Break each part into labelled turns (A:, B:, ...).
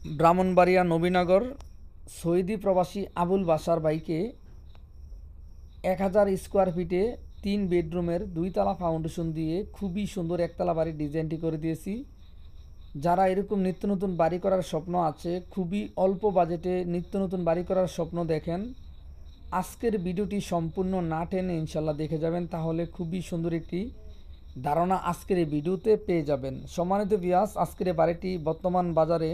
A: Brahmanbaria Nabinagar Saudi প্রবাসী আবুল বাশার ভাইকে 1000 square ফিটে 3 বেডরুমের 2 তলা ফাউন্ডেশন দিয়ে খুবই সুন্দর একতলা বাড়ির ডিজাইনটি করে দিয়েছি। যারা এরকম নিত্য নতুন বাড়ি করার স্বপ্ন আছে, খুবই অল্প বাজেটে নিত্য নতুন বাড়ি করার স্বপ্ন দেখেন, আজকের ভিডিওটি সম্পূর্ণ না টেনে ইনশাল্লাহ দেখে যাবেন, তাহলে খুবই সুন্দর একটি ধারণা আজকের এই ভিডিওতে পেয়ে যাবেন। সম্মানিত ভিউয়ার্স, আজকের এই বাড়িটি বর্তমান বাজারে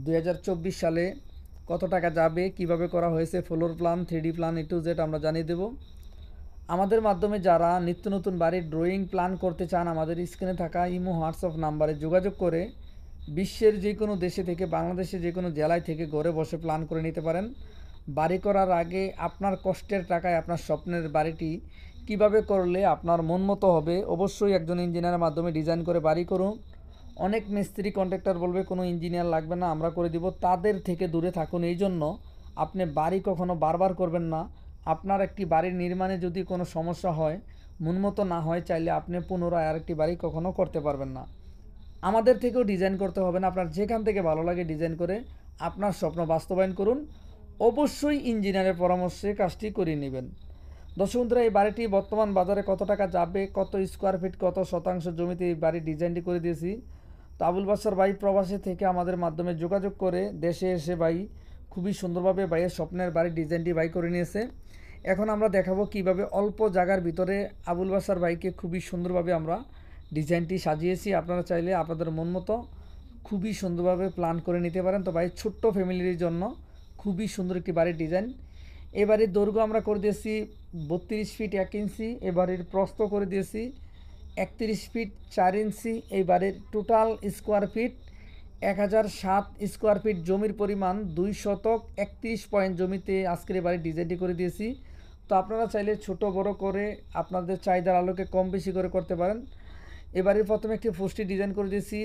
A: 2024 সালে কত টাকা যাবে, কিভাবে করা হয়েছে, floor plan, 3D plan, A to Z আমরা জানিয়ে দেব। আমাদের মাধ্যমে যারা নিত্য নতুন বাড়ির ড্রয়িং প্ল্যান করতে চান, আমাদের স্ক্রিনে থাকা ইমো হোয়াটসঅ্যাপ নাম্বারে যোগাযোগ করে বিশ্বের যে কোনো দেশে থেকে, বাংলাদেশে যে কোনো জেলায় থেকে ঘরে বসে প্ল্যান করে নিতে পারেন। বাড়ি করার আগে আপনার কষ্টের টাকায় আপনার স্বপ্নের বাড়িটি কিভাবে করলে আপনার মন মতো হবে, অবশ্যই একজন ইঞ্জিনিয়ারের মাধ্যমে ডিজাইন করে বাড়ি করুন। অনেক মিস্ত্রি কন্ট্রাক্টর বলবে কোনো ইঞ্জিনিয়ার লাগবে না, আমরা করে দিব, তাদের থেকে দূরে থাকুন। এই জন্য আপনি বাড়ি কখনো বারবার করবেন না। আপনার একটি বাড়ির নির্মাণে যদি কোনো সমস্যা হয়, মনমতো না হয়, চাইলে আপনি পুনরায় আরেকটি বাড়ি কখনো করতে পারবেন না। আমাদের থেকেও ডিজাইন করতে হবে না, আপনার যেখান থেকে ভালো লাগে ডিজাইন করে আপনার স্বপ্ন বাস্তবায়ন করুন। অবশ্যই ইঞ্জিনিয়ারের পরামর্শে কাজটি করিয়ে নেবেন। দর্শক বন্ধুরা, এই বাড়িটি বর্তমান বাজারে কত টাকা যাবে, কত স্কোয়ার ফিট, কত শতাংশ জমিতে এই বাড়ির ডিজাইনটি করে দিয়েছি। তো আবুল বাশার ভাই প্রবাসী থেকে আমাদের মাধ্যমে যোগাযোগ করে দেশে এসে ভাই খুবই সুন্দরভাবে ভাইয়ের স্বপ্নের বাড়ির ডিজাইনটি ভাই করে নিয়েছে। এখন আমরা দেখাবো কিভাবে অল্প জায়গার ভিতরে আবুল বাশার ভাইকে খুবই সুন্দরভাবে আমরা ডিজাইনটি সাজিয়েছি। আপনারা চাইলে আপনাদের মন মতো খুবই সুন্দরভাবে প্ল্যান করে নিতে পারেন। তো ভাই ছোট্ট ফ্যামিলির জন্য খুবই সুন্দর একটি বাড়ির ডিজাইন। এ বাড়ির দৈর্ঘ্য আমরা করে দিয়েছি 32 ফিট 1 ইঞ্চি, এ বাড়ির প্রস্থ করে দিয়েছি 31 ফিট 4 ইঞ্চি। এই বাড়ির total square feet 1007 square feet, জমির পরিমাণ 2 শতক 31 পয়েন্ট জমিতে আজকের এই বাড়ির ডিজাইনটি করে দিয়েছি। তো আপনারা চাইলে ছোট বড় করে আপনাদের চাহিদার আলোকে কম বেশি করে করতে পারেন। এবারে প্রথমে একটি ফুস্টি ডিজাইন করে দিয়েছি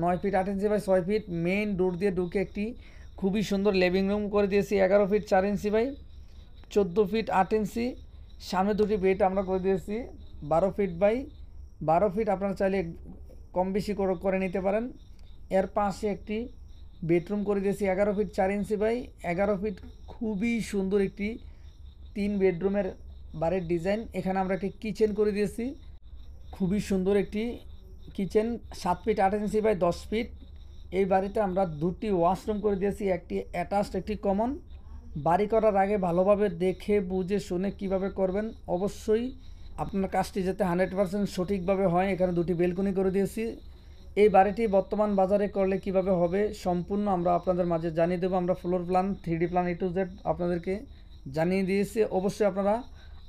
A: 9 feet 8 inch by 6 feet, main door দিয়ে ঢুকে একটি খুবই সুন্দর লিভিং রুম করে দিয়েছি 11 ফিট 4 ইঞ্চি বাই 14 ফিট 8 ইঞ্চি। সামনে দুটি বেড আমরা করে দিয়েছি 12 ফিট বাই 12 ফিট, আপনারা চাইলে কম বেশি করে নিতে পারেন। এর পাশে একটি বেডরুম করে দিয়েছি 11 ফিট 4 ইঞ্চি বাই 11 ফিট, খুবই সুন্দর একটি 3 বেডরুমের বাড়ির ডিজাইন। এখানে আমরা একটি কিচেন করে দিয়েছি, খুবই সুন্দর একটি kitchen 7 feet 8 inch by 10 feet. এই বাড়িতে আমরা দুটি ওয়াশরুম করে দিয়েছি, একটি অ্যাটাচড একটি কমন। বাড়ি করার আগে ভালোভাবে দেখে বুঝে শুনে কিভাবে করবেন, অবশ্যই আপনার কাজটি যাতে 100% সঠিকভাবে হয়। এখানে দুটি বেলকনি করে দিয়েছি। এই বাড়িটি বর্তমান বাজারে করলে কিভাবে হবে সম্পূর্ণ আমরা আপনাদের মাঝে জানিয়ে দেবো। আমরা floor plan, 3D plan, A to Z আপনাদেরকে জানিয়ে দিয়েছি। অবশ্যই আপনারা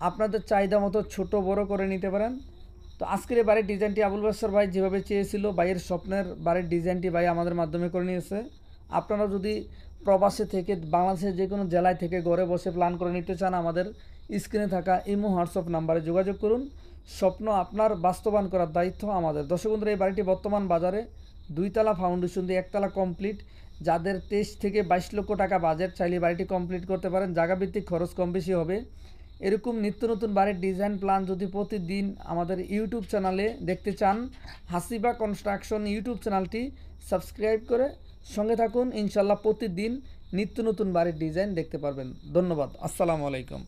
A: আপনাদের চাহিদা মতো ছোট বড় করে নিতে পারেন। তো আজকের এই বাড়ির ডিজাইনটি আবুল বাশার ভাই যেভাবে চেয়েছিল, ভাইয়ের স্বপ্নের বাড়ির ডিজাইনটি ভাই আমাদের মাধ্যমে করে নিয়েছে। আপনারা যদি প্রবাসে থেকে বাংলাদেশের যে কোনো জেলায় থেকে ঘরে বসে প্ল্যান করে নিতে চান, আমাদের স্ক্রিনে থাকা ইমো হোয়াটসঅ্যাপ নাম্বারে যোগাযোগ করুন। স্বপ্ন আপনার বাস্তবায়ন করার দায়িত্ব আমাদের। দর্শক বন্ধুরা, এই বাড়িটি বর্তমান বাজারে 2 তলা ফাউন্ডেশন দিয়ে 1 তলা কমপ্লিট। যাদের 23 থেকে 22 লক্ষ টাকা বাজেট, চাইলে বাড়িটি কমপ্লিট করতে পারেন। জায়গাভিত্তিক খরচ কম বেশি হবে। এরকম নিত্য নতুন বাড়ির ডিজাইন প্ল্যান যদি প্রতিদিন আমাদের ইউটিউব চ্যানেলে দেখতে চান, হাসিবা কনস্ট্রাকশন ইউটিউব চ্যানেলটি সাবস্ক্রাইব করে সঙ্গে থাকুন। ইনশাল্লাহ প্রতিদিন নিত্য নতুন বাড়ির ডিজাইন দেখতে পারবেন। ধন্যবাদ। আসসালামু আলাইকুম।